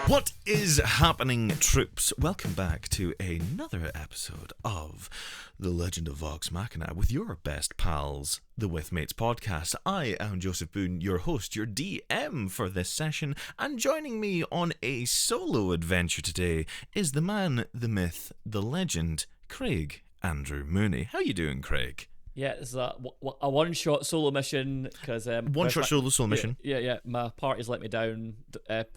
What is happening, troops? Welcome back to another episode of The Legend of Vox Machina with your best pals, the Withmates podcast. I am Joseph Boone, your host, your DM for this session, and joining me on a solo adventure today is the man, the myth, the legend, Craig Andrew Mooney. How you doing, Craig? Yeah, it's a one-shot solo mission because One-shot solo mission. Yeah. My party's let me down.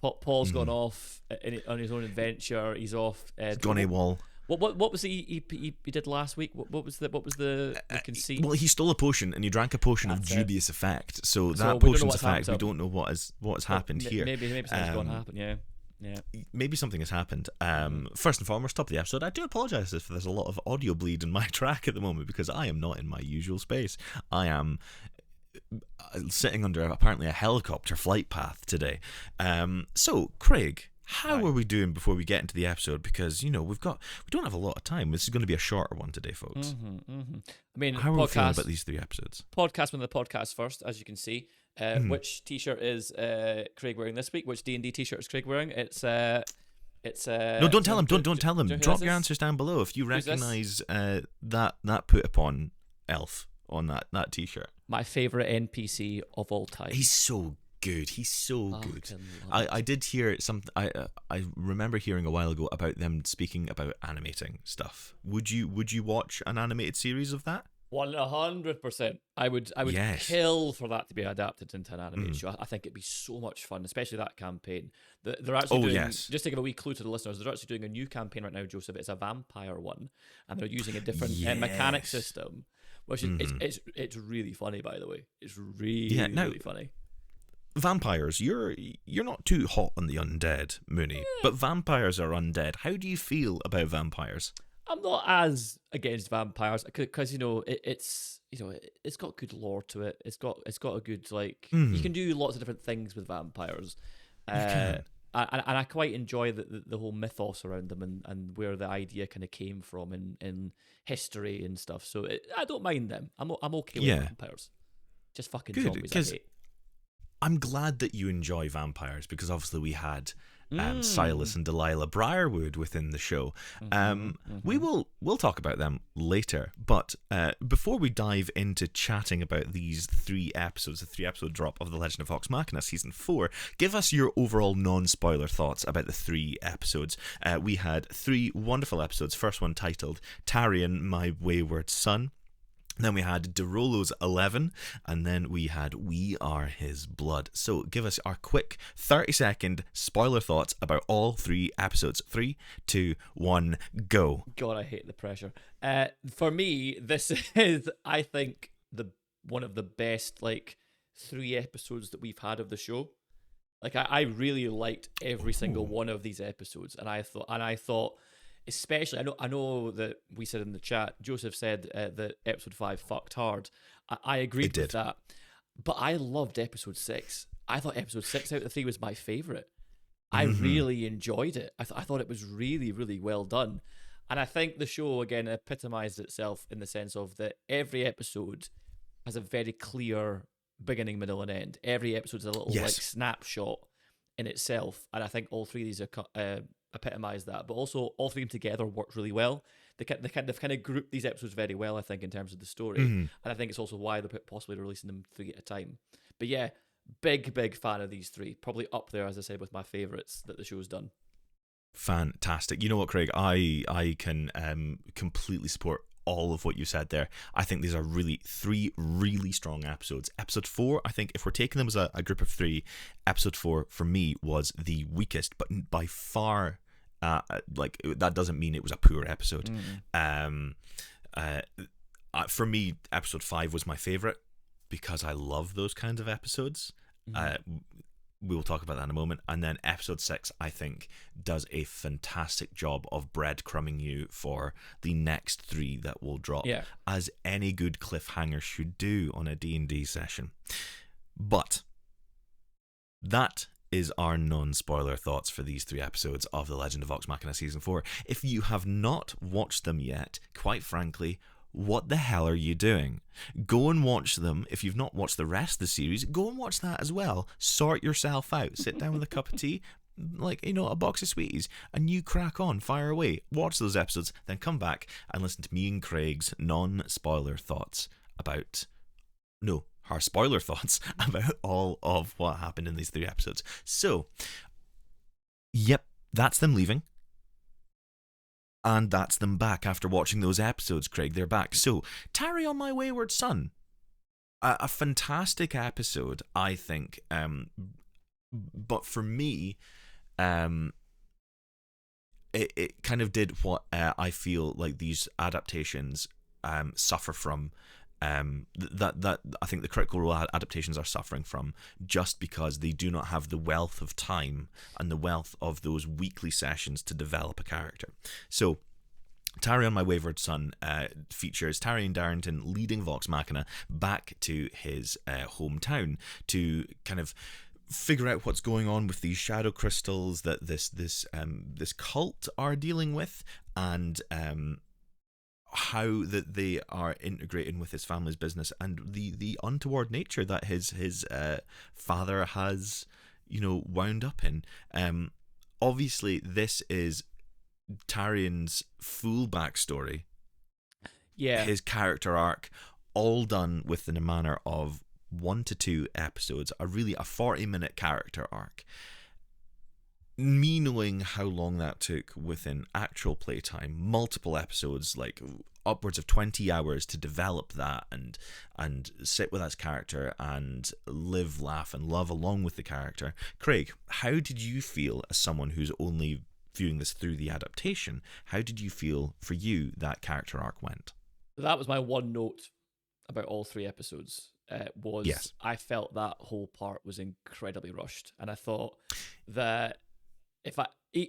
Paul's gone off on his own adventure. He's off. He's gone AWOL. What was he did last week? What was the conceit? Well, he stole a potion and he drank a potion of dubious effect. So that we don't know potion's what's effect, we happened. don't know what has happened here. Maybe something's going to happen. Yeah. Maybe something has happened. First and foremost, top of the episode, I do apologise if there's a lot of audio bleed in my track at the moment because I am not in my usual space. I am sitting under apparently a helicopter flight path today. So, Craig, how are we doing before we get into the episode? Because we don't have a lot of time. This is going to be a shorter one today, folks. I mean, how are we feeling about these 3 episodes? Podcast with the podcast first, as you can see. Which t-shirt is Craig wearing this week? Which D&D t-shirt is Craig wearing? It's no, don't tell him. Don't tell him. Drop your answers down below if you recognise that put upon elf on that t-shirt. My favourite NPC of all time. He's so good. He's so good. I did hear something. I remember hearing a while ago about them speaking about animating stuff. Would you watch an animated series of that? 100%. I would kill for that to be adapted into an animated show. I think it'd be so much fun, especially that campaign. They're actually doing, just to give a wee clue to the listeners, they're actually doing a new campaign right now, Joseph. It's a vampire one, and they're using a different mechanic system, which is it's really funny, by the way. It's really funny. Vampires, you're not too hot on the undead, Mooney, but vampires are undead. How do you feel about vampires? I'm not as against vampires because it's got good lore to it. It's got a good you can do lots of different things with vampires, and I quite enjoy the whole mythos around them and where the idea kind of came from in history and stuff. So I don't mind them. I'm okay with vampires. Just fucking zombies. I hate. I'm glad that you enjoy vampires because obviously we had Silas and Delilah Briarwood within the show. We'll talk about them later, but before we dive into chatting about these 3 episodes, the 3-episode drop of The Legend of Vox Machina Season 4, give us your overall non-spoiler thoughts about the 3 episodes. We had 3 wonderful episodes. First one titled Tarion, My Wayward Son. Then we had Derolo's 11, and then we had We Are His Blood. So give us our quick 30-second spoiler thoughts about all 3 episodes. 3, 2, 1, go. God, I hate the pressure. For me, this is, I think, one of the best 3 episodes that we've had of the show. I really liked every single one of these episodes, and I thought. Especially, I know that we said in the chat, Joseph said that episode 5 fucked hard. I agreed with that. But I loved episode 6. I thought episode 6 out of the 3 was my favourite. I really enjoyed it. I thought it was really, really well done. And I think the show, again, epitomised itself in the sense of that every episode has a very clear beginning, middle, and end. Every episode is a little snapshot in itself. And I think all 3 of these are epitomise that, but also all 3 of them together work really well. They've kind of grouped these episodes very well, I think, in terms of the story, and I think it's also why they're possibly releasing them 3 at a time. But yeah, big fan of these 3. Probably up there, as I said, with my favourites that the show's done. Fantastic. You know what, Craig? I can completely support all of what you said there. I think these are 3 really strong episodes. Episode 4, I think if we're taking them as a group of 3, episode 4 for me was the weakest, but by far, that doesn't mean it was a poor episode. For me, episode 5 was my favourite because I love those kinds of episodes. We will talk about that in a moment. And then episode 6, I think, does a fantastic job of breadcrumbing you for the next 3 that will drop, as any good cliffhanger should do on a D&D session. But that is our non-spoiler thoughts for these 3 episodes of The Legend of Vox Machina Season 4. If you have not watched them yet, quite frankly, what the hell are you doing? Go and watch them. If you've not watched the rest of the series, go and watch that as well. Sort yourself out. Sit down with a cup of tea, like, you know, a box of sweeties, and you crack on, fire away, watch those episodes, then come back and listen to me and Craig's non-spoiler thoughts about, no, our spoiler thoughts about all of what happened in these 3 episodes. So, yep, that's them leaving. And that's them back after watching those episodes, Craig. They're back. So, Tarry on My Wayward Son. A fantastic episode, I think. But for me, it kind of did what I feel like these adaptations suffer from. That I think the Critical Role adaptations are suffering from, just because they do not have the wealth of time and the wealth of those weekly sessions to develop a character. So, Tarry on My Wayward Son features Tarry Darrington leading Vox Machina back to his hometown to kind of figure out what's going on with these shadow crystals that this cult are dealing with, and how that they are integrating with his family's business, and the untoward nature that his father has, you know, wound up in. Obviously, this is Tarian's full backstory. Yeah. His character arc, all done within a manner of 1 to 2 episodes, a 40-minute character arc. Me knowing how long that took within actual playtime, multiple episodes, like upwards of 20 hours to develop that and sit with that character and live, laugh, and love along with the character. Craig, how did you feel as someone who's only viewing this through the adaptation? How did you feel for you that character arc went? That was my one note about all 3 episodes. Was yes. I felt that whole part was incredibly rushed, and I thought that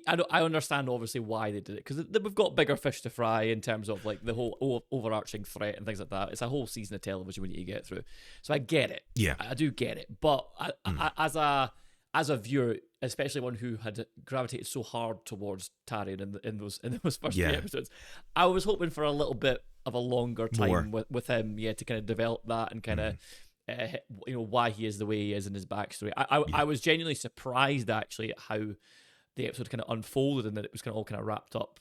I understand obviously why they did it, because we've got bigger fish to fry in terms of like the whole overarching threat and things like that. It's a whole season of television we need to get through, so I get it. Yeah, I do get it, but I, as a viewer, especially one who had gravitated so hard towards Tarian in those first 3 episodes, I was hoping for a little bit of a longer time with him, to kind of develop that and kind of you know, why he is the way he is in his backstory. I was genuinely surprised actually at how the episode kind of unfolded and that it was kind of all kind of wrapped up,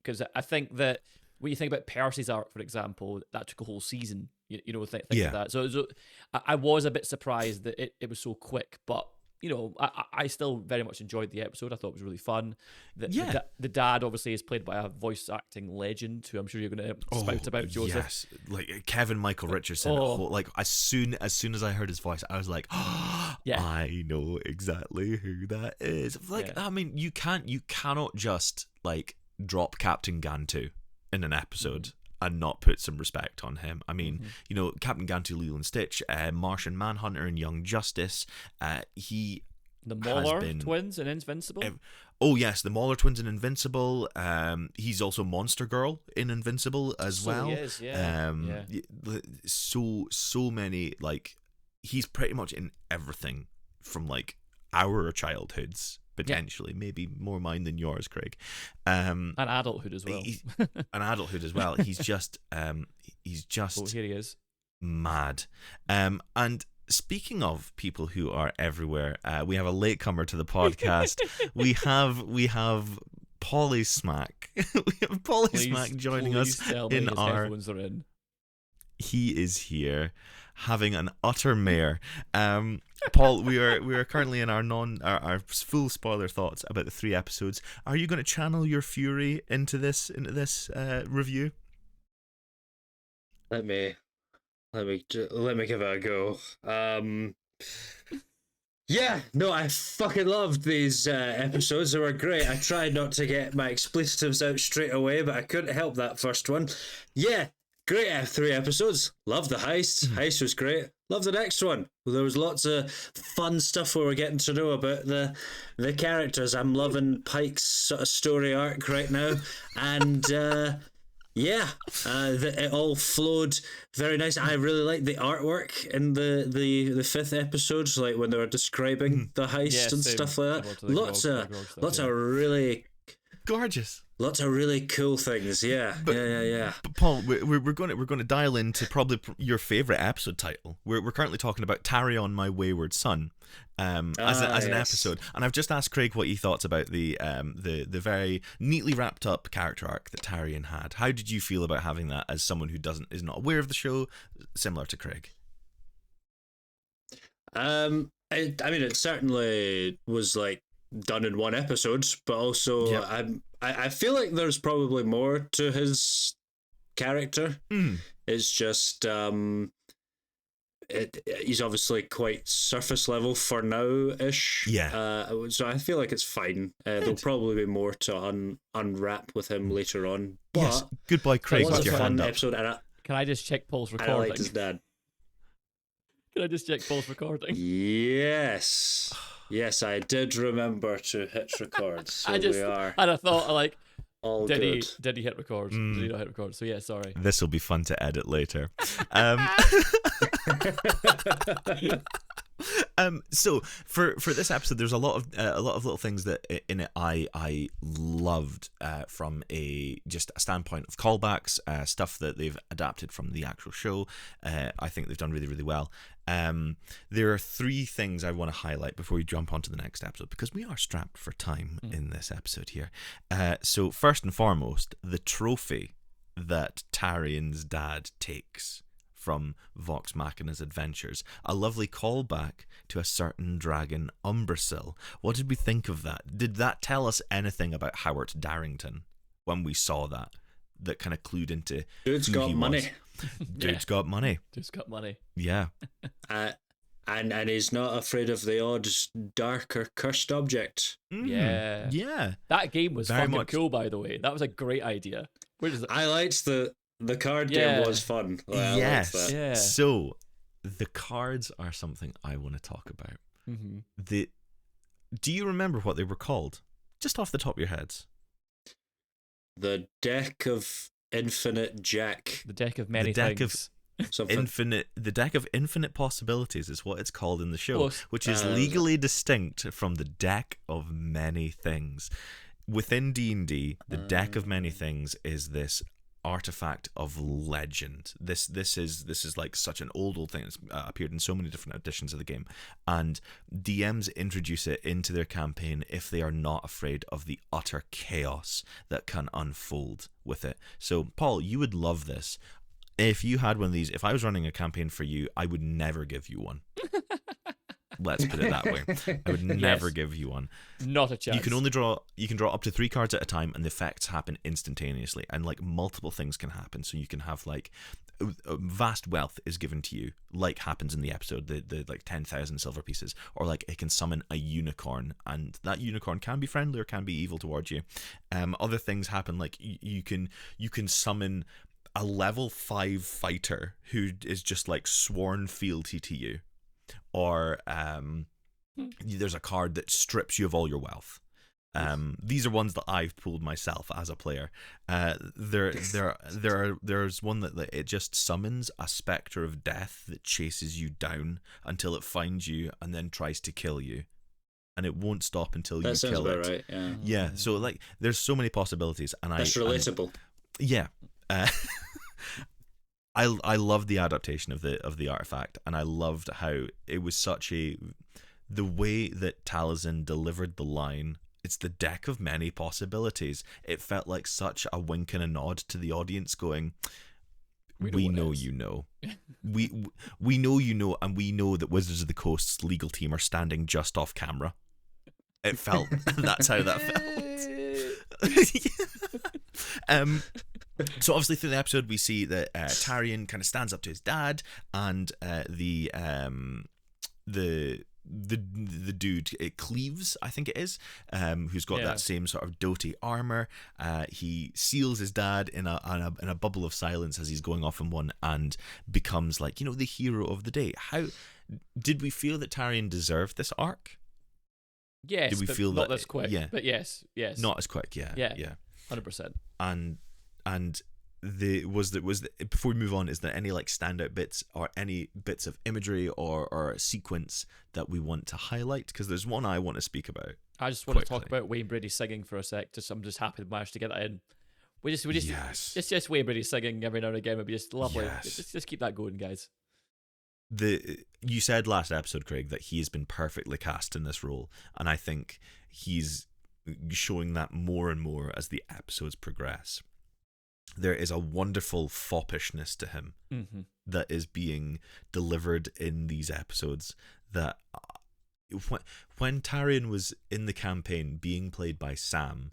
because I think that when you think about Percy's arc, for example, that took a whole season, you know, things like that. So I was a bit surprised that it was so quick, but you know, I still very much enjoyed the episode. I thought it was really fun. The dad obviously is played by a voice acting legend who I'm sure you're going to spout about, Joseph. Yes, like Kevin Michael Richardson. Like as soon as I heard his voice, I was like, I know exactly who that is. Like, I mean, you cannot just like drop Captain Gantu in an episode and not put some respect on him. I mean, you know, Captain Gantu, Lilo and Stitch, Martian Manhunter and Young Justice. The Mauler twins in Invincible. Oh yes, the Mauler twins in Invincible. He's also Monster Girl in Invincible as well. He is, So many, like, he's pretty much in everything from like our childhoods. Potentially, maybe more mine than yours, Craig. And adulthood as well. An adulthood as well. He's just Oh, here he is. Mad. And speaking of people who are everywhere, we have a latecomer to the podcast. we have Polly Smack. We have Polly Smack joining us in our. Headphones are in. He is here, having an utter mare. Paul, we are currently in our full spoiler thoughts about the 3 episodes. Are you going to channel your fury into this review? Let me give it a go. Yeah, no, I fucking loved these episodes. They were great. I tried not to get my expletives out straight away, but I couldn't help that first one. Yeah, great 3 episodes. Loved the heist. Heist was great. Loved the next one. There was lots of fun stuff where we're getting to know about the characters. I'm loving Pike's sort of story arc right now. And it all flowed very nice. I really liked the artwork in the 5th episode, like when they were describing the heist and stuff like that. Lots of really gorgeous. Lots of really cool things, yeah. Yeah. But Paul, we're going to dial into probably your favorite episode title. We're currently talking about "Tarry on My Wayward Son," as an episode, and I've just asked Craig what he thought about the very neatly wrapped up character arc that Tarion had. How did you feel about having that as someone who is not aware of the show, similar to Craig? I mean, it certainly was like done in one episode, but also I feel like there's probably more to his character. It's just he's obviously quite surface level for now-ish. So I feel like it's fine. There'll probably be more to unwrap with him later on. But yes, goodbye, Craig. It was a fun episode. Can I just check Paul's recording? I liked his dad. Can I just check Paul's recording? Yes. Yes, I did remember to hit record. So we are. And I thought, like, all did good. Did he hit record? Did he not hit record? So yeah, sorry. This will be fun to edit later. So for this episode, there's a lot of little things that in it I loved from a standpoint of callbacks, stuff that they've adapted from the actual show. I think they've done really, really well. There are three things I want to highlight before we jump onto the next episode, because we are strapped for time in this episode here. So first and foremost, the trophy that Tarion's dad takes from Vox Machina's adventures. A lovely callback to a certain dragon, Umbrasyl. What did we think of that? Did that tell us anything about Howard Darrington when we saw that? That kind of clued into Dude's who got he money. was. Dude's got money. Dude's got money. Yeah. And he's not afraid of the odd dark or cursed object. Yeah. Yeah. That game was Very fucking much. cool, by the way. That was a great idea. Where does it? I liked the card game was fun. Like, I liked that. Yeah. So the cards are something I want to talk about. Do you remember what they were called? Just off the top of your heads. The deck of infinite jack. The deck of many the deck things. The deck of infinite possibilities is what it's called in the show, which is legally distinct from the deck of many things. Within D&D, the deck of many things is this artifact of legend. This is like such an old thing. It's appeared in so many different editions of the game, and DMs introduce it into their campaign if they are not afraid of the utter chaos that can unfold with it. So Paul, you would love this. If you had one of these, if I was running a campaign for you, I would never give you one. Let's put it that way. I would never give you one. Not a chance. You can draw up to 3 cards at a time, and the effects happen instantaneously, and like multiple things can happen. So you can have like vast wealth is given to you, like happens in the episode, the like 10,000 silver pieces, or like it can summon a unicorn, and that unicorn can be friendly or can be evil towards you. Other things happen, like you can summon a level 5 fighter who is just like sworn fealty to you. Or there's a card that strips you of all your wealth. These are ones that I've pulled myself as a player. There's one that it just summons a spectre of death that chases you down until it finds you and then tries to kill you, and it won't stop until you kill it. Right, yeah. Yeah. So like, there's so many possibilities, and that's relatable. Yeah. I loved the adaptation of the artifact, and I loved how it was the way that Taliesin delivered the line. It's the deck of many possibilities. It felt like such a wink and a nod to the audience, going, "We know you know, we know you know, and we know that Wizards of the Coast's legal team are standing just off camera." It felt that's how that felt. So obviously through the episode we see that Tarion kind of stands up to his dad, and the dude, Cleaves, I think it is, who's got that same sort of Doty armor. He seals his dad in a bubble of silence as he's going off in one, and becomes like, the hero of the day. How did we feel that Tarion deserved this arc? Yes, did we but feel not that, this quick. Yeah, but yes, not as quick. Yeah, 100%. And before we move on, is there any like standout bits or any bits of imagery or a sequence that we want to highlight? Because there's one I want to speak about. I just want to quickly. talk about Wayne Brady singing for a sec. I'm just happy to manage to get that in. We just Yes. it's just Wayne Brady singing every now and again would be just lovely. Yes. Just keep that going, guys. You said last episode, Craig, that he has been perfectly cast in this role, and I think he's showing that more and more as the episodes progress. There is a wonderful foppishness to him that is being delivered in these episodes. That when Tyrion was in the campaign being played by Sam,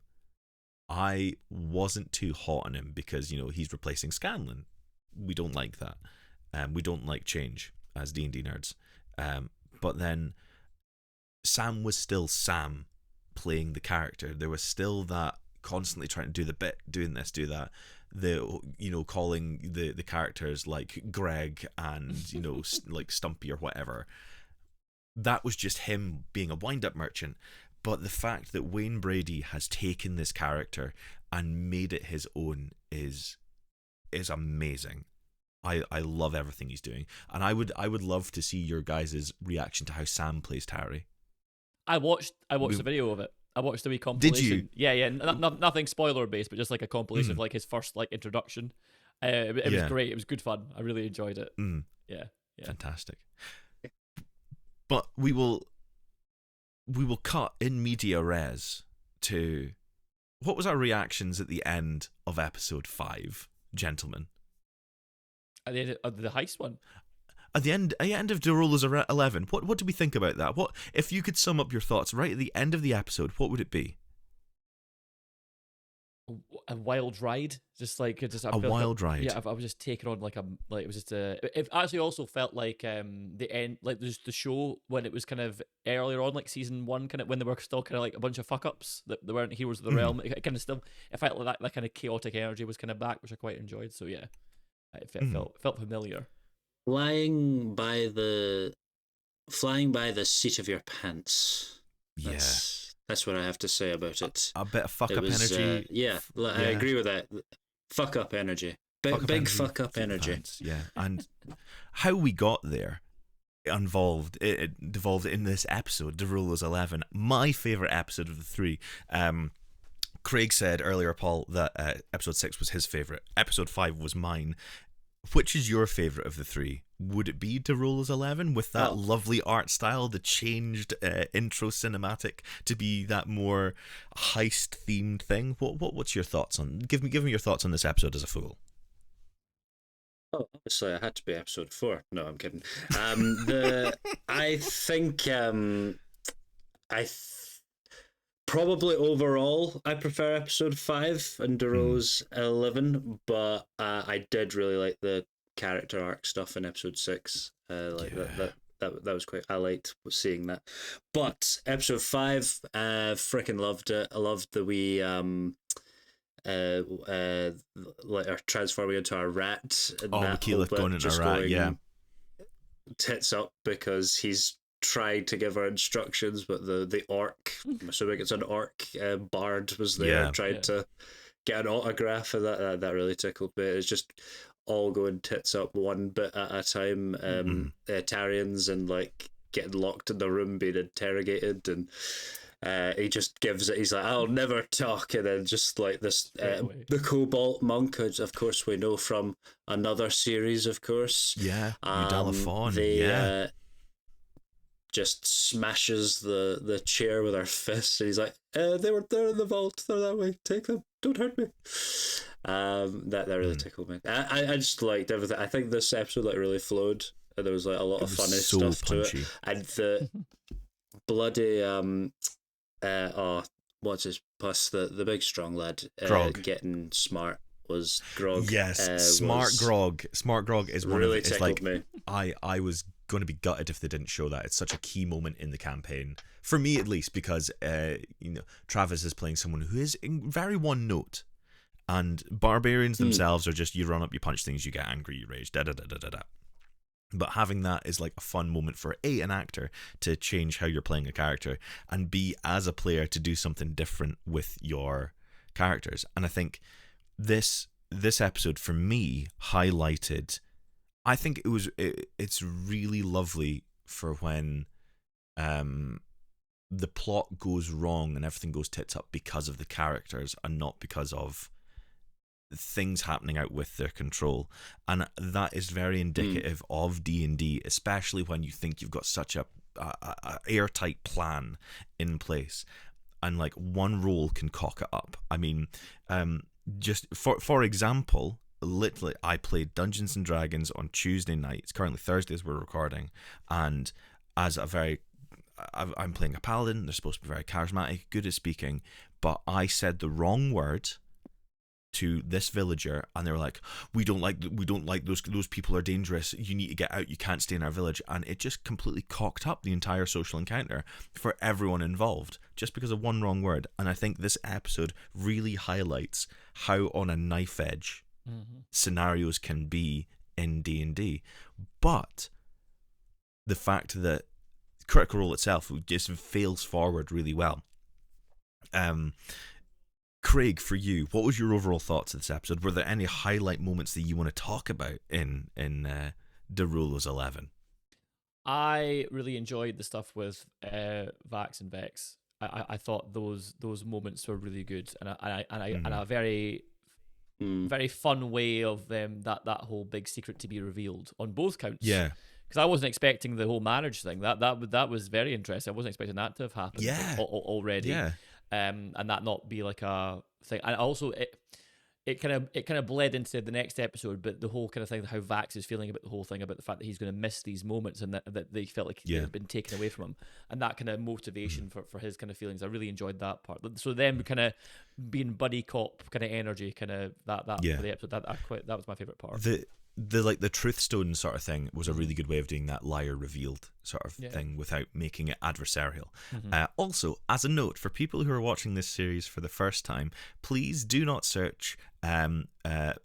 I wasn't too hot on him because he's replacing Scanlan. We don't like that. We don't like change as D&D nerds. But then Sam was still Sam playing the character. There was still that constantly trying to do the bit, doing this, do that. Calling the characters like Greg and like Stumpy or whatever. That was just him being a wind-up merchant. But the fact that Wayne Brady has taken this character and made it his own is amazing. I love everything he's doing, and I would love to see your guys' reaction to how Sam plays Tarry. I watched the video of it. I watched the wee compilation. Did you? Yeah. Nothing spoiler based, but just like a compilation of like his first like introduction. It was great. It was good fun. I really enjoyed it. Yeah. Fantastic. But we will cut in media res to what was our reactions at the end of episode 5, gentlemen. At the end of the heist one. At the end of Derulo's 11, what do we think about that? What if you could sum up your thoughts right at the end of the episode? What would it be? A wild ride, a wild ride. Yeah, I was just taken on it was just it actually also felt like the end, like just the show when it was kind of earlier on, like season 1, kind of when they were still kind of like a bunch of fuck ups that they weren't heroes of the realm. It kind of still, it felt like that kind of chaotic energy was kind of back, which I quite enjoyed. So yeah, it felt familiar. Flying by the seat of your pants. That's what I have to say about it. A bit of fuck up energy. I agree with that. Fuck up energy. Big fuck up energy. Pants, yeah. And how we got there it devolved in this episode, Derulo's 11, my favourite episode of the 3. Craig said earlier, Paul, that episode 6 was his favourite. Episode 5 was mine. Which is your favourite of the 3? Would it be Derulo's 11 with that lovely art style, the changed intro cinematic to be that more heist themed thing? What's your thoughts on? Give me your thoughts on this episode as a fool. Oh, obviously, I had to be episode 4. No, I'm kidding. I think probably overall, I prefer episode 5 and Derulo's 11, but I did really like the character arc stuff in episode 6. That was quite. I liked seeing that. But episode 5, freaking loved it. I loved the wee like her transforming into a rat. And Keyleth going into a rat, yeah. Tits up because he's tried to give her instructions, but the orc, I'm assuming it's an orc bard, was there tried to get an autograph, and that really tickled me. It's just all going tits up one bit at a time. Tarians and like getting locked in the room being interrogated, and he just gives it, he's like, I'll never talk, and then just like this the Cobalt monk, of course we know from another series, of course, Udala Fawn, just smashes the chair with her fist, and he's like, they were there in the vault, they're that way, take them, don't hurt me. That really tickled me. I just liked everything. I think this episode really flowed, and there was a lot of funny stuff punchy to it, and the bloody what's his, plus the big strong lad getting smart was Grog. Yes, Smart Grog is one really of it's like me. I was going to be gutted if they didn't show that. It's such a key moment in the campaign, for me at least, because Travis is playing someone who is very one note, and barbarians themselves are just, you run up, you punch things, you get angry, you rage, da da da da da da. But having that is like a fun moment for an actor to change how you're playing a character, and B, as a player, to do something different with your characters. And I think this this episode for me highlighted. I think it's really lovely for when the plot goes wrong and everything goes tits up because of the characters and not because of things happening out with their control. And that is very indicative of D&D, especially when you think you've got such a airtight plan in place and like one role can cock it up. I mean, just for example, literally I played Dungeons and Dragons on Tuesday night. It's currently Thursday as we're recording, and as I'm playing a paladin. They're supposed to be very charismatic, good at speaking, but I said the wrong word to this villager, and they were like, "We don't like those people are dangerous. You need to get out. You can't stay in our village." And it just completely cocked up the entire social encounter for everyone involved just because of one wrong word. And I think this episode really highlights how on a knife edge scenarios can be in D&D, but the fact that Critical Role itself just fails forward really well. Craig, for you, what was your overall thoughts of this episode? Were there any highlight moments that you want to talk about in The Rules 11? I really enjoyed the stuff with Vax and Vex. I thought those moments were really good, and a very very fun way of that whole big secret to be revealed on both counts. Yeah. Because I wasn't expecting the whole marriage thing. That was very interesting. I wasn't expecting that to have happened already. Yeah. And that not be like a thing. And also it kind of bled into the next episode, but the whole kind of thing, how Vax is feeling about the whole thing, about the fact that he's going to miss these moments and that they felt like they've been taken away from him, and that kind of motivation for his kind of feelings. I really enjoyed that part. So them kind of being buddy cop kind of energy, kind of that for the episode, that was my favorite part. The truth stone sort of thing was a really good way of doing that liar revealed sort of thing without making it adversarial. Also, as a note, for people who are watching this series for the first time, please do not search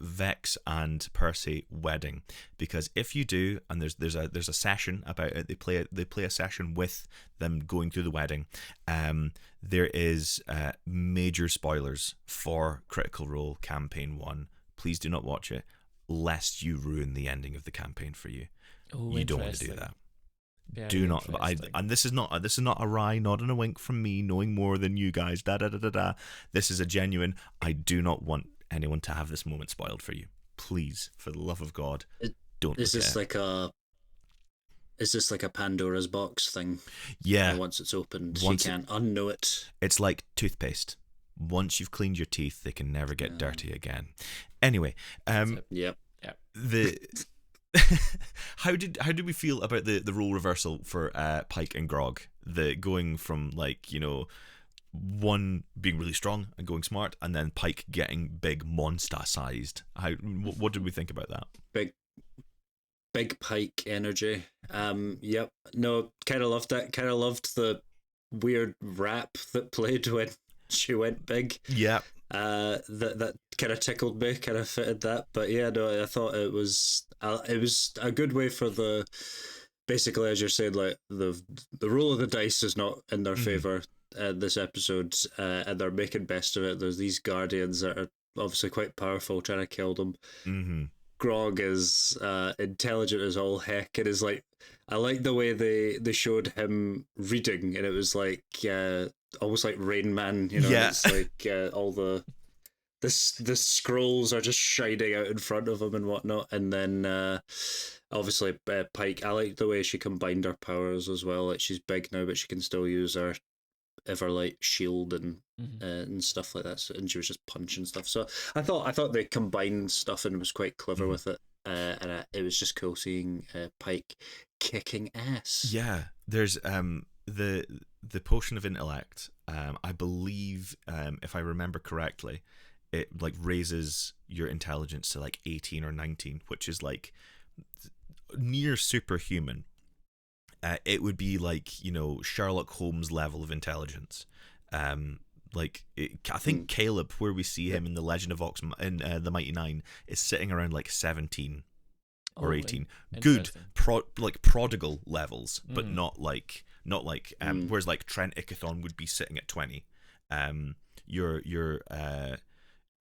Vex and Percy wedding, because if you do, and there's a session about it, they play a session with them going through the wedding. There is major spoilers for Critical Role Campaign 1. Please do not watch it, lest you ruin the ending of the campaign for you. You don't want to do that. Very do not. And this is not a wry nod and a wink from me, knowing more than you guys. This is a genuine. I do not want anyone to have this moment spoiled for you. Please, for the love of God, don't. Is this like a Pandora's box thing? Yeah. Once it's opened, you can't unknow it. It's like toothpaste. Once you've cleaned your teeth, they can never get dirty again. Anyway, yep. How did we feel about the role reversal for Pike and Grog? The going from one being really strong and going smart, and then Pike getting big monster sized. What did we think about that? Big Pike energy. Yep. No, kind of loved that. Kind of loved the weird rap that played when she went big. Yeah. That kind of tickled me, kind of fitted that. But yeah, no, I thought it was a good way for basically, as you're saying, like the roll of the dice is not in their favor this episode, and they're making best of it. There's these guardians that are obviously quite powerful, trying to kill them. Grog is intelligent as all heck, and is like, I like the way they showed him reading, and it was like almost like Rain Man, It's like all the scrolls are just shining out in front of him and whatnot. And then obviously Pike, I like the way she combined her powers as well. Like, she's big now, but she can still use her Everlight shield and stuff like that. And she was just punching stuff. So I thought they combined stuff and was quite clever with it. And it was just cool seeing Pike kicking ass. Yeah, there's the potion of intellect. I believe, if I remember correctly, it like raises your intelligence to like 18 or 19, which is like near superhuman. It would be like, Sherlock Holmes level of intelligence. I think Caleb, where we see him in the Legend of Vox in the Mighty Nine, is sitting around like 17 or 18. Good, prodigal levels, but not like whereas like Trent Ickathon would be sitting at 20. Your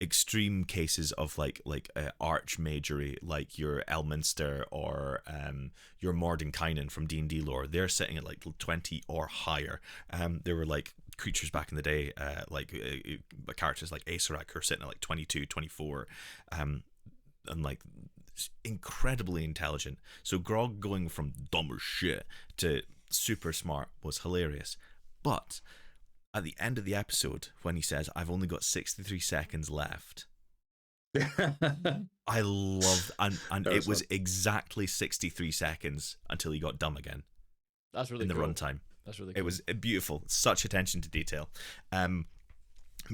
extreme cases of like archmagery, like your Elminster or your Mordenkainen from D&D lore, they're sitting at like 20 or higher. There were like creatures back in the day, characters like Acerak who are sitting at like 22, 24, and like incredibly intelligent. So Grog going from dumb as shit to super smart was hilarious. But at the end of the episode, when he says, "I've only got 63 seconds left," I loved, and it was exactly 63 seconds until he got dumb again. That's really in the cool. runtime. That's really cool. It was beautiful. Such attention to detail.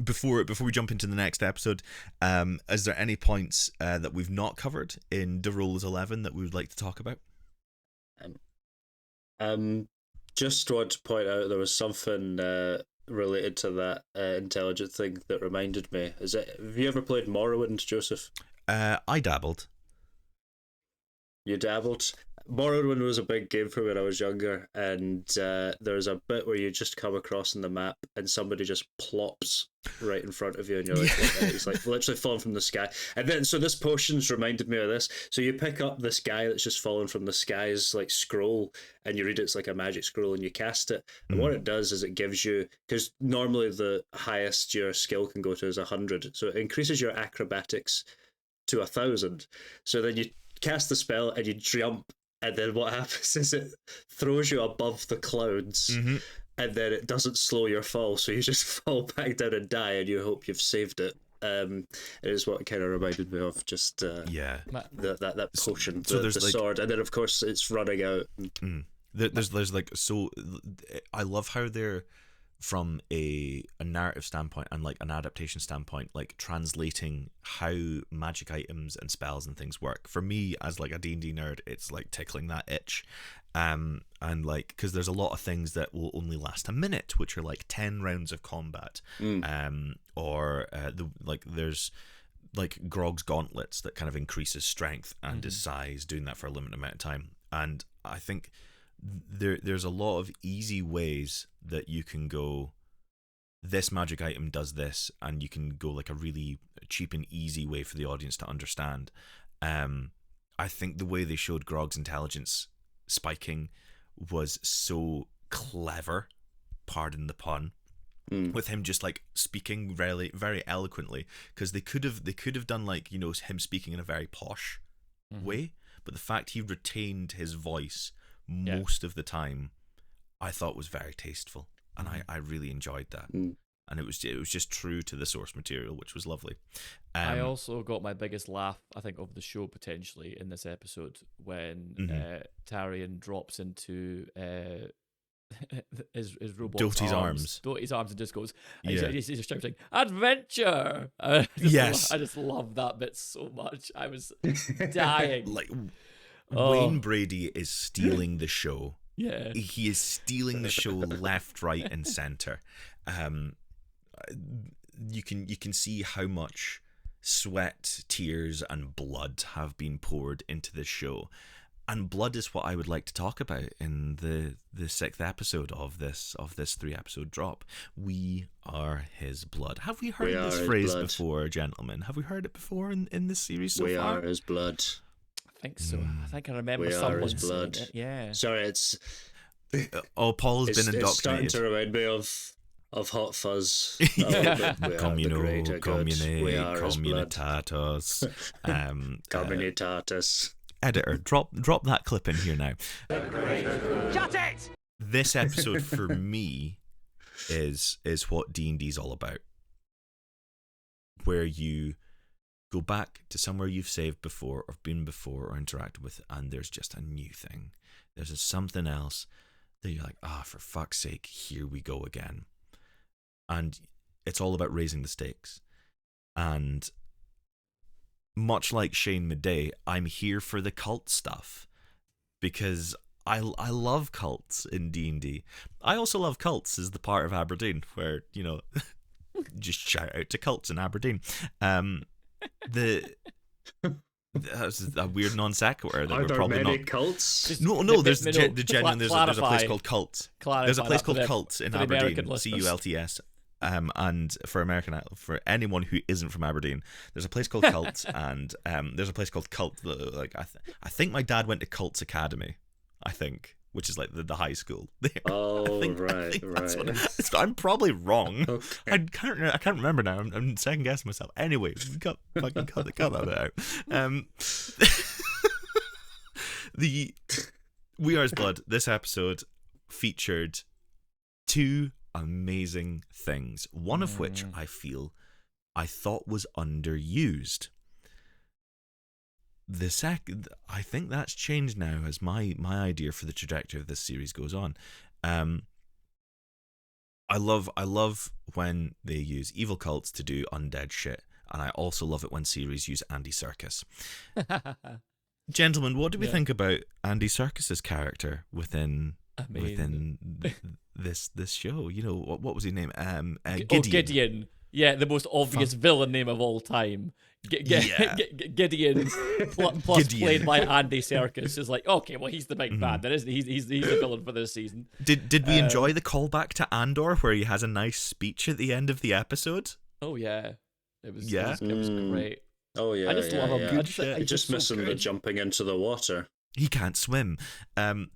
Before we jump into the next episode, is there any points that we've not covered in The Roll is 11 that we would like to talk about? Just want to point out there was something related to that intelligent thing that reminded me. Have you ever played Morrowind, Joseph? I dabbled. You dabbled? Morrowind was a big game for me when I was younger, and there's a bit where you just come across in the map and somebody just plops right in front of you, and you're like, he's like literally falling from the sky. And then, so this potion's reminded me of this. So you pick up this guy that's just fallen from the sky's like scroll, and you read it's like a magic scroll, and you cast it. And what it does is it gives you, because normally the highest your skill can go to is 100, so it increases your acrobatics to 1,000. So then you cast the spell and you jump. And then what happens is it throws you above the clouds, and then it doesn't slow your fall, so you just fall back down and die, and you hope you've saved it. It is what it kind of reminded me of, just that potion, so there's the sword, and then of course it's running out. There's like, so I love how they're, from a narrative standpoint and like an adaptation standpoint, like translating how magic items and spells and things work. For me, as like a D&D nerd, it's like tickling that itch, and like, because there's a lot of things that will only last a minute, which are like 10 rounds of combat, or there's like Grog's gauntlets that kind of increases strength and his size, doing that for a limited amount of time. And I think there's a lot of easy ways that you can go, this magic item does this, and you can go like a really cheap and easy way for the audience to understand. I think the way they showed Grog's intelligence spiking was so clever, pardon the pun, with him just like speaking very, very eloquently, because they could have done like, you know, him speaking in a very posh way, but the fact he retained his voice most of the time, I thought was very tasteful, and I really enjoyed that. And it was just true to the source material, which was lovely. I also got my biggest laugh, I think, of the show potentially in this episode when Tarion drops into his robot's Doty's arms. Doty's arms, and just goes, he's just shouting, "Adventure!" Yes. I just love that bit so much. I was dying. Like, Wayne Brady is stealing the show. Yeah. He is stealing the show left, right, and center. You can see how much sweat, tears, and blood have been poured into this show. And blood is what I would like to talk about in the 6th episode of this 3-episode drop. We are his blood. Have we heard this phrase before, gentlemen? Have we heard it before in this series so far? We are his blood. I think so. I think I remember we someone are his blood. saying it. Yeah. Sorry, it's... Paul has been indoctrinated. It's starting to remind me of Hot Fuzz. Communitatis. Communitatis. Editor, drop that clip in here now. Shut it! This episode for me is what D&D's all about, where you go back to somewhere you've saved before or been before or interacted with, and there's just a new thing. There's something else that you're like, for fuck's sake, here we go again. And it's all about raising the stakes. And much like Shane Midday, I'm here for the cult stuff, because I love cults in D&D. I also love cults as the part of Aberdeen, where, you know, just shout out to cults in Aberdeen. That's a weird non sequitur that we're probably not. Cults? No. There's a place called Cults. There's a place called Cults in Aberdeen. Cults. CULTS. and for for anyone who isn't from Aberdeen, there's a place called Cult, and there's a place called Cult. Like I think my dad went to Cult's Academy, I think, which is like the high school there. Oh, I think right. I'm probably wrong. Okay. I can't remember now. I'm second guessing myself. Anyway, cut that bit out. The We Are His Blood. This episode featured two amazing things. One of which I thought was underused. I think that's changed now as my idea for the trajectory of this series goes on. I love when they use evil cults to do undead shit, and I also love it when series use Andy Serkis. Gentlemen, what do we think about Andy Serkis's character within this show? You know, what was his name? Gideon. Gideon. Yeah, the most obvious villain name of all time. Gideon, plus Gideon. played by Andy Serkis, is like, okay, well, he's the big bad. There isn't. He's the villain for this season. Did we enjoy the callback to Andor, where he has a nice speech at the end of the episode? Oh yeah, it was great. Oh yeah, I just love him. You're just missing the jumping into the water. He can't swim.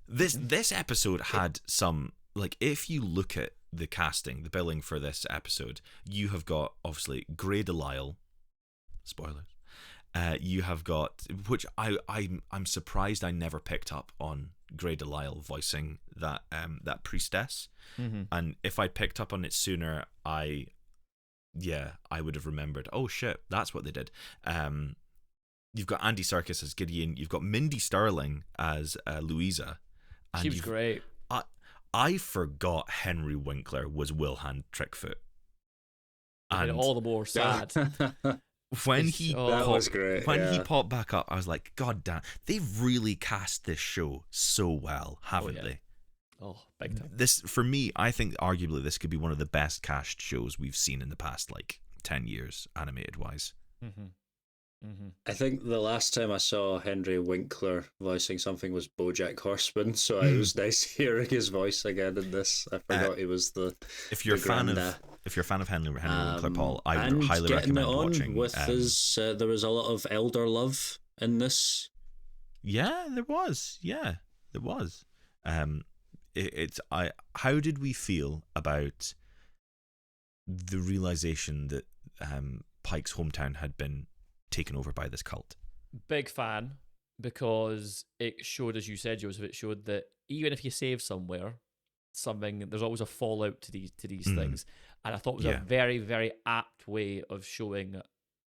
This episode had some, like, if you look at the casting, the billing for this episode, you have got obviously Grey Delisle. Spoilers. You have got, which I'm surprised I never picked up on Grey Delisle voicing that priestess. And if I picked up on it sooner, I would have remembered. Oh shit, that's what they did. You've got Andy Serkis as Gideon. You've got Mindy Sterling as Louisa. And she was great. I forgot Henry Winkler was Wilhelm Trickfoot. And all the more sad. When he was great. He popped back up, I was like, God damn, they've really cast this show so well, haven't they? Oh, big time. This, for me, I think arguably this could be one of the best cast shows we've seen in the past, 10 years, animated wise. I think the last time I saw Henry Winkler voicing something was BoJack Horseman, so it was nice hearing his voice again in this. I forgot he was the. If you're a fan of Henry Winkler, Paul, I would highly recommend watching. With his, there was a lot of elder love in this. Yeah, there was. How did we feel about the realization that Pike's hometown had been taken over by this cult? Big fan, because it showed, as you said, Joseph, it showed that even if you save somewhere, there's always a fallout to these things. And I thought it was a very, very apt way of showing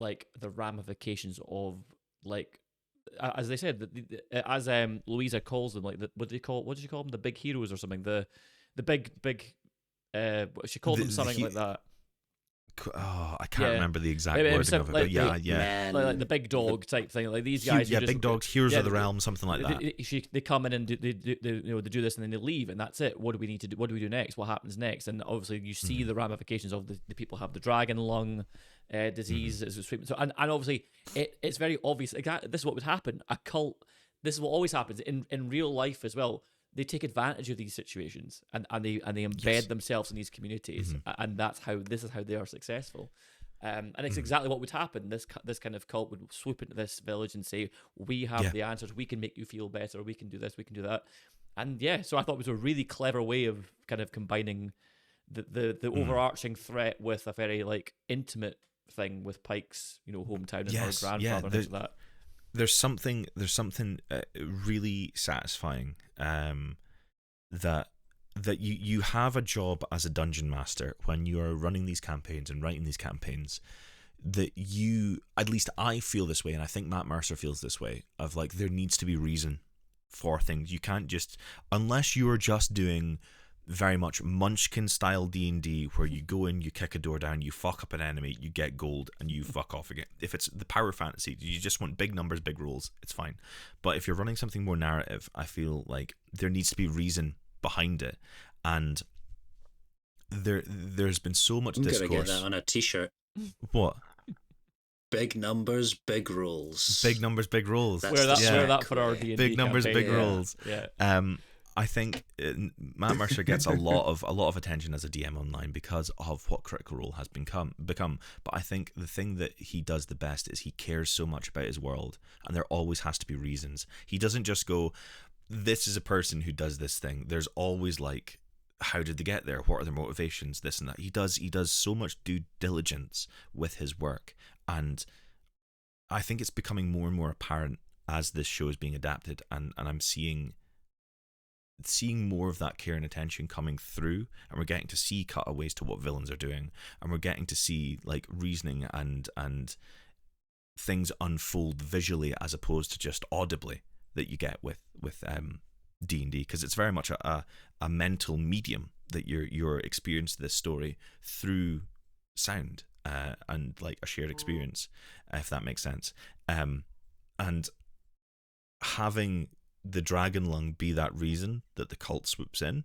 the ramifications of, as they said, as Louisa calls them, what did she call them? The big heroes or something? The big she called them something like that. Oh, I can't remember the exact wording of it, but like the big dog type thing. Like these guys, big dogs, heroes of the realm, something like that. They come in and they do this and then they leave, and that's it. What do we need to do? What do we do next? What happens next? And obviously, you see the ramifications of the people have the dragon lung disease. So and obviously, it's very obvious. This is what would happen. A cult. This is what always happens in real life as well. They take advantage of these situations and they embed themselves in these communities, and this is how they are successful. And it's exactly what would happen. This kind of cult would swoop into this village and say, "We have the answers. We can make you feel better. We can do this. We can do that." And so I thought it was a really clever way of kind of combining the overarching threat with a very intimate thing with Pike's hometown and her grandfather and things like that. There's something really satisfying that you have a job as a dungeon master when you are running these campaigns and writing these campaigns, that at least I feel this way, and I think Matt Mercer feels this way, of there needs to be reason for things. You can't just, unless you are just doing very much Munchkin style D&D, where you go in, you kick a door down, you fuck up an enemy, you get gold, and you fuck off again. If it's the power fantasy, you just want big numbers, big rules, it's fine. But if you're running something more narrative, I feel like there needs to be reason behind it. And there's been so much discourse. I'm gonna get that on a t-shirt. What? Big numbers, big rules. Big numbers, big rules. Wear that for our D&D big numbers, campaign. big rules. Yeah. I think Matt Mercer gets a lot of attention as a DM online because of what Critical Role has become. But I think the thing that he does the best is he cares so much about his world, and there always has to be reasons. He doesn't just go, "This is a person who does this thing." There's always like, how did they get there? What are their motivations? This and that. He does so much due diligence with his work, and I think it's becoming more and more apparent as this show is being adapted, and I'm seeing more of that care and attention coming through, and we're getting to see cutaways to what villains are doing, and we're getting to see like reasoning and things unfold visually as opposed to just audibly that you get with D&D, because it's very much a mental medium that you're experiencing this story through sound and like a shared experience, if that makes sense. And having the dragon lung be that reason that the cult swoops in,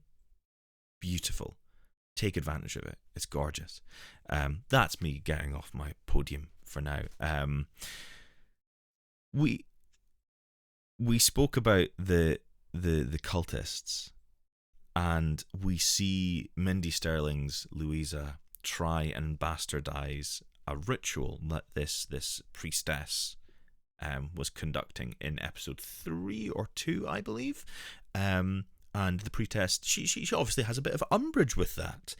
beautiful. Take advantage of it. It's gorgeous. That's me getting off my podium for now. We spoke about the cultists, and we see Mindy Sterling's Louisa try and bastardize a ritual that this priestess was conducting in episode 3 or 2, I believe. And the priestess, she obviously has a bit of umbrage with that.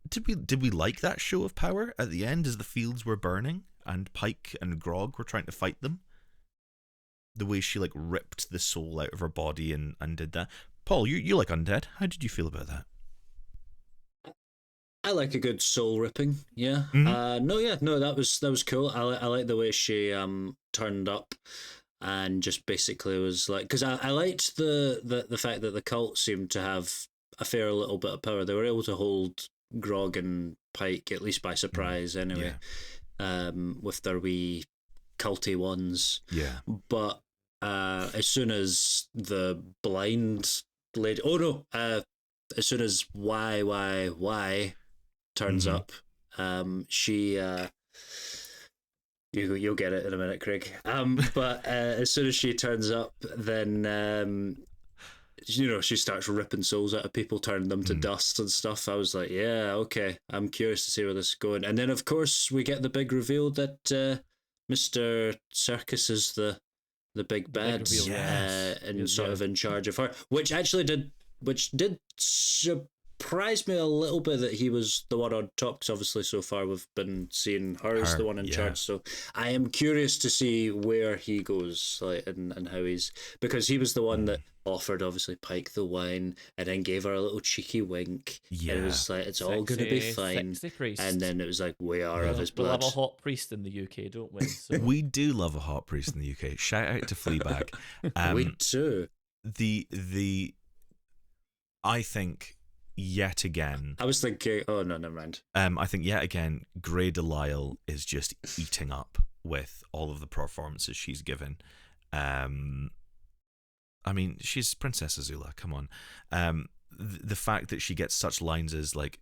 Did we like that show of power at the end as the fields were burning and Pike and Grog were trying to fight them? The way she like ripped the soul out of her body and did that. Paul, you like undead. How did you feel about that? I like a good soul ripping, yeah. Mm-hmm. No, that was cool. I like the way she turned up and just basically was like, because I liked the fact that the cult seemed to have a fair little bit of power. They were able to hold Grog and Pike at least by surprise, anyway. Yeah. With their wee culty ones. Yeah. But as soon as the blind lady, as soon as why turns up, she you'll get it in a minute, Craig. But as soon as she turns up, then she starts ripping souls out of people, turning them to dust and stuff. I was like, yeah, okay, I'm curious to see where this is going. And then of course we get the big reveal that Mr. Circus is the big bad, and sort of in charge of her, which did surprise me a little bit that he was the one on top, because obviously so far we've been seeing her as the one in charge. So I am curious to see where he goes, like, and how because he was the one that offered obviously Pike the wine and then gave her a little cheeky wink. Yeah. And it was like, it's all going to be fine. And then it was like, we are of his blood. We love a hot priest in the UK, don't we? So. We do love a hot priest in the UK. Shout out to Fleabag. We do. I think yet again. I was thinking, oh no, never mind. I think yet again, Grey Delisle is just eating up with all of the performances she's given. I mean, she's Princess Azula. Come on. The fact that she gets such lines as like,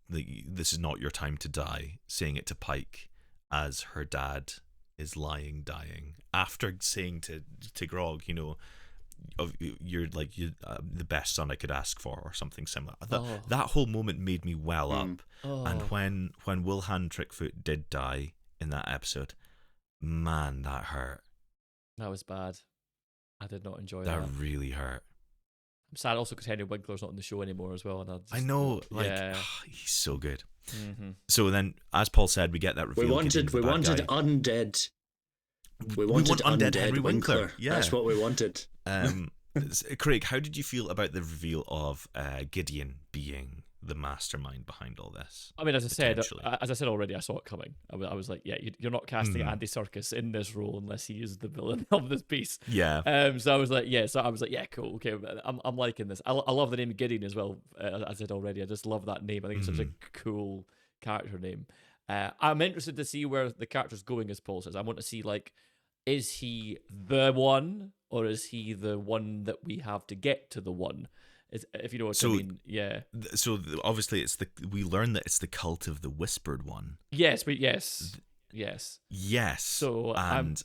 "This is not your time to die," saying it to Pike as her dad is dying, after saying to Grog, you're like the best son I could ask for, or something similar. That whole moment made me well up. And when Wilhan Trickfoot did die in that episode, man, that hurt. That was bad. I did not enjoy that. That really hurt. I'm sad also because Henry Winkler's not in the show anymore as well. And I know, he's so good. Mm-hmm. So then, as Paul said, we get that reveal. We wanted undead. We wanted undead Henry Winkler. Yeah, that's what we wanted. Craig, how did you feel about the reveal of Gideon being the mastermind behind all this? I mean, as I said already, I saw it coming. I was like, yeah, you're not casting Andy Serkis in this role unless he is the villain of this piece. Yeah. So I was like, yeah, cool, okay, I'm liking this. I love the name Gideon as well. As I said already, I just love that name. I think it's such a cool character name. I'm interested to see where the character's going, as Paul says. I want to see, like, is he the one, or is he the one that we have to get to the one? If you know what I mean, yeah. So obviously, we learn that it's the cult of the Whispered One. Yes. Yes. So and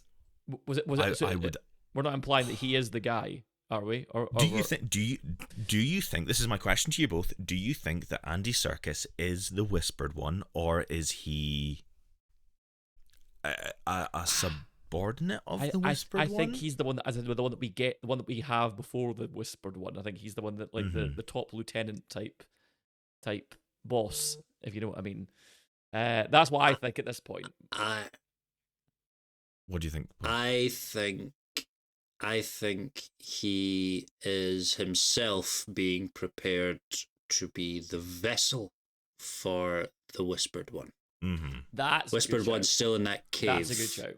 was it? So we're not implying that he is the guy. are we? Or do you think? Do you think? This is my question to you both. Do you think that Andy Serkis is the Whispered One, or is he a subordinate of the Whispered One? I think he's the one that, as in the one that we get, the one that we have before the Whispered One. I think he's the one that, like, the top lieutenant type boss, if you know what I mean. That's what I think at this point. What do you think? I think he is himself being prepared to be the vessel for the Whispered One. Mm-hmm. That's Whispered One's still in that cave. That's a good shout.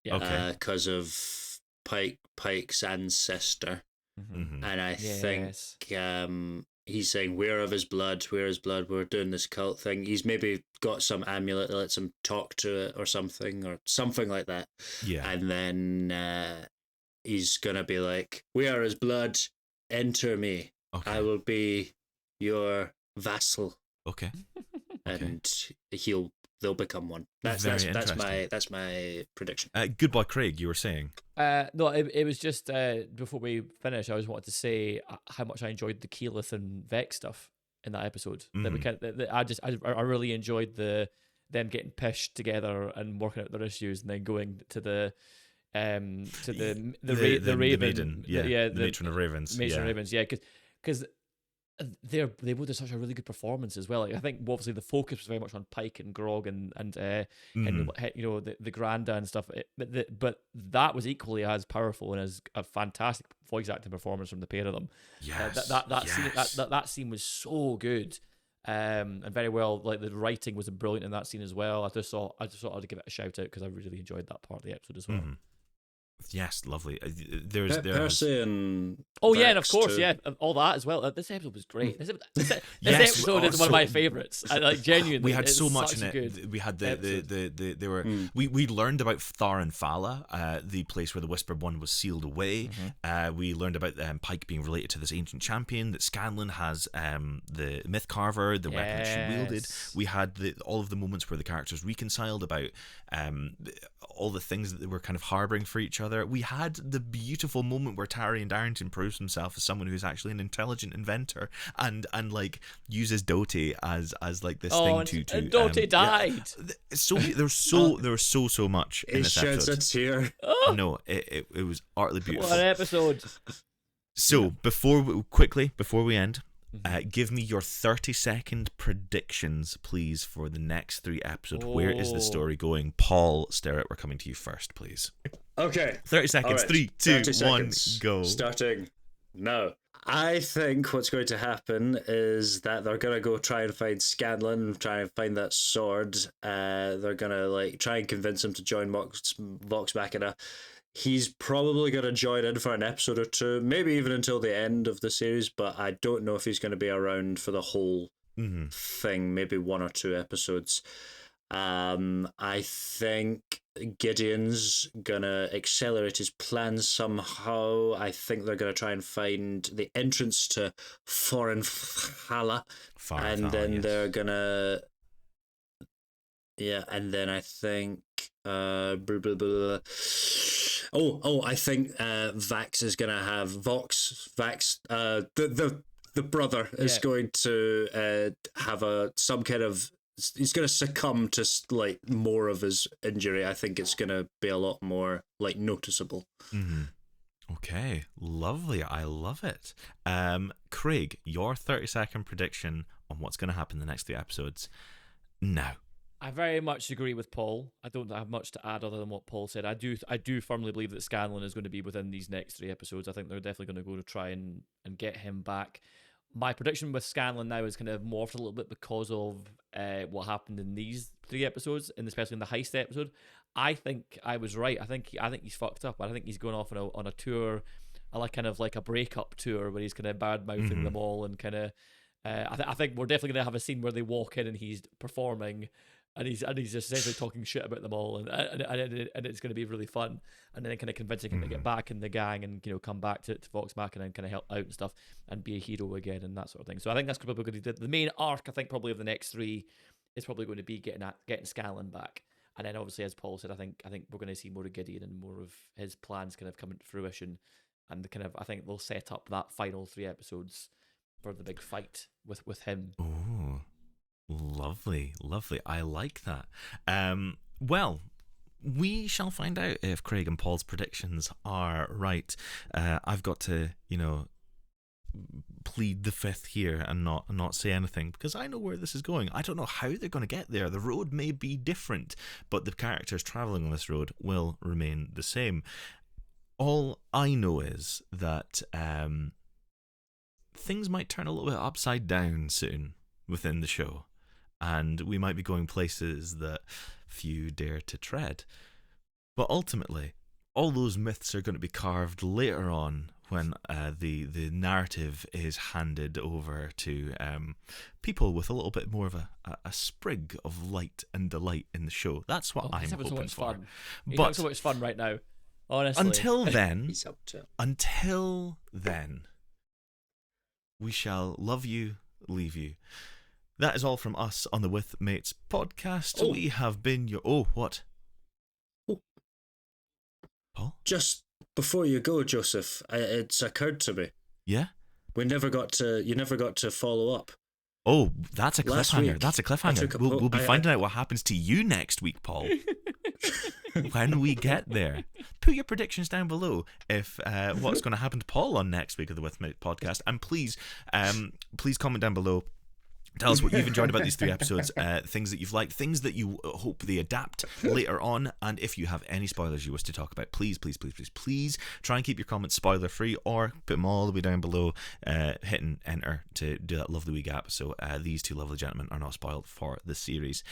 Yeah. Okay. Because of Pike's ancestor. Mm-hmm. And I think he's saying, we're of his blood, we're doing this cult thing. He's maybe got some amulet that lets him talk to it or something like that. Yeah. And then he's going to be like, we are his blood, enter me. Okay. I will be your vassal. Okay. And they'll become one. That's my prediction. Goodbye, Craig, you were saying? No, it was just before we finish, I just wanted to say how much I enjoyed the Keyleth and Vex stuff in that episode. I really enjoyed them getting pished together and working out their issues, and then going to the Raven, the matron of Ravens, because they both did such a really good performance as well. Like, I think obviously the focus was very much on Pike and Grog and the Granda and stuff, but that was equally as powerful and as a fantastic voice acting performance from the pair of them. Yes, that scene was so good. And very well, like, the writing was brilliant in that scene as well. I just thought I'd give it a shout out because I really enjoyed that part of the episode as well. Mm-hmm. Yes, lovely. Percy and and of course, too. all that as well. This episode was great. This episode is one of my favorites. Like, genuinely, we had so much in it. We had we learned about Thar and Fala, the place where the Whispered One was sealed away. Mm-hmm. We learned about Pike being related to this ancient champion. That Scanlan has the Myth Carver, the weapon she wielded. We had all of the moments where the characters reconciled about all the things that they were kind of harboring for each other. We had the beautiful moment where Taryon Darrington proves himself as someone who's actually an intelligent inventor and like uses Doty as like this thing to and Doty died. There was so much in this episode. It sheds a tear. No, it was utterly beautiful. What an episode. So before we end, give me your 30-second predictions, please, for the next 3 episodes. Where is the story going? Paul Sterrett, we're coming to you first, please. Okay. 30 seconds. Right. 3, 2, 1, go. Starting now. I think what's going to happen is that they're going to go try and find Scanlan, try and find that sword. They're going to try and convince him to join Vox Machina. He's probably going to join in for an episode or 2, maybe even until the end of the series, but I don't know if he's going to be around for the whole thing, maybe 1 or 2 episodes. I think Gideon's going to accelerate his plans somehow. I think they're going to try and find the entrance to Foreign Fala, and then they're going to... Yeah, and then I think... I think Vax is gonna have Vax. The brother is going to have some kind of. He's gonna succumb to more of his injury. I think it's gonna be a lot more noticeable. Mm-hmm. Okay, lovely. I love it. Craig, your 30-second prediction on what's gonna happen in the next 3 episodes now. I very much agree with Paul. I don't have much to add other than what Paul said. I do firmly believe that Scanlan is going to be within these next 3 episodes. I think they're definitely going to go to try and get him back. My prediction with Scanlan now is kind of morphed a little bit because of what happened in these 3 episodes, and especially in the heist episode. I think I was right. I think he's fucked up. I think he's going off on a tour, kind of like a breakup tour where he's kind of bad mouthing them all and kind of. I think we're definitely going to have a scene where they walk in and he's performing. And he's just essentially talking shit about them all, and it's going to be really fun. And then kind of convincing him to get back in the gang and come back to Vox Machina and kind of help out and stuff and be a hero again and that sort of thing. So I think that's probably going to be the main arc. I think probably of the next 3 is probably going to be getting Scanlan back. And then obviously, as Paul said, I think we're going to see more of Gideon and more of his plans kind of coming to fruition and kind of I think they'll set up that final 3 episodes for the big fight with him. Oh, lovely. I like that. Well, we shall find out if Craig and Paul's predictions are right. I've got to, plead the fifth here and not say anything, because I know where this is going. I don't know how they're going to get there. The road may be different, but the characters traveling on this road will remain the same. All I know is that things might turn a little bit upside down soon within the show, and we might be going places that few dare to tread. But ultimately, all those myths are going to be carved later on when the narrative is handed over to people with a little bit more of a sprig of light and delight in the show. That's what I'm hoping so much for. fun. He's But having so much fun right now. Honestly. until then, He's up to it. until then, we shall love you, leave you. That is all from us on the With Mates podcast. Oh. We have been your... Oh, what? Oh. Paul? Just before you go, Joseph, it's occurred to me. Yeah? You never got to follow up. Oh, that's a Last cliffhanger. week, That's a I cliffhanger. took a We'll be I- finding out what happens to you next week, Paul. When we get there. Put your predictions down below if what's going to happen to Paul on next week of the With Me podcast. And please comment down below. Tell us what you've enjoyed about these 3 episodes, things that you've liked, things that you hope they adapt later on, and if you have any spoilers you wish to talk about, please try and keep your comments spoiler free, or put them all the way down below, hitting enter to do that lovely wee gap, so these 2 lovely gentlemen are not spoiled for the series.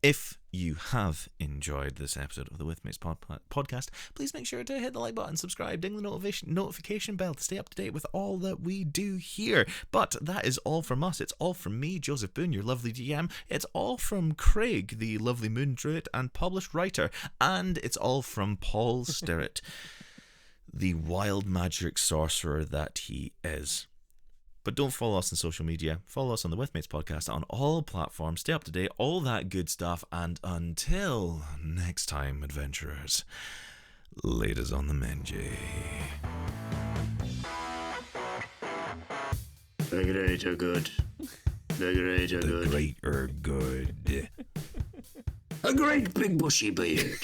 If you have enjoyed this episode of the With Mates podcast, please make sure to hit the like button, subscribe, ding the notification bell to stay up to date with all that we do here. But that is all from us. It's all from me, Joseph Boone, your lovely DM. It's all from Craig, the lovely moon druid and published writer. And it's all from Paul Stirrett, the wild magic sorcerer that he is. But don't follow us on social media. Follow us on the With Mates podcast on all platforms. Stay up to date, all that good stuff. And until next time, adventurers, ladies on the Menjay. The great are good. The great are The good. great are good. A great big bushy beard.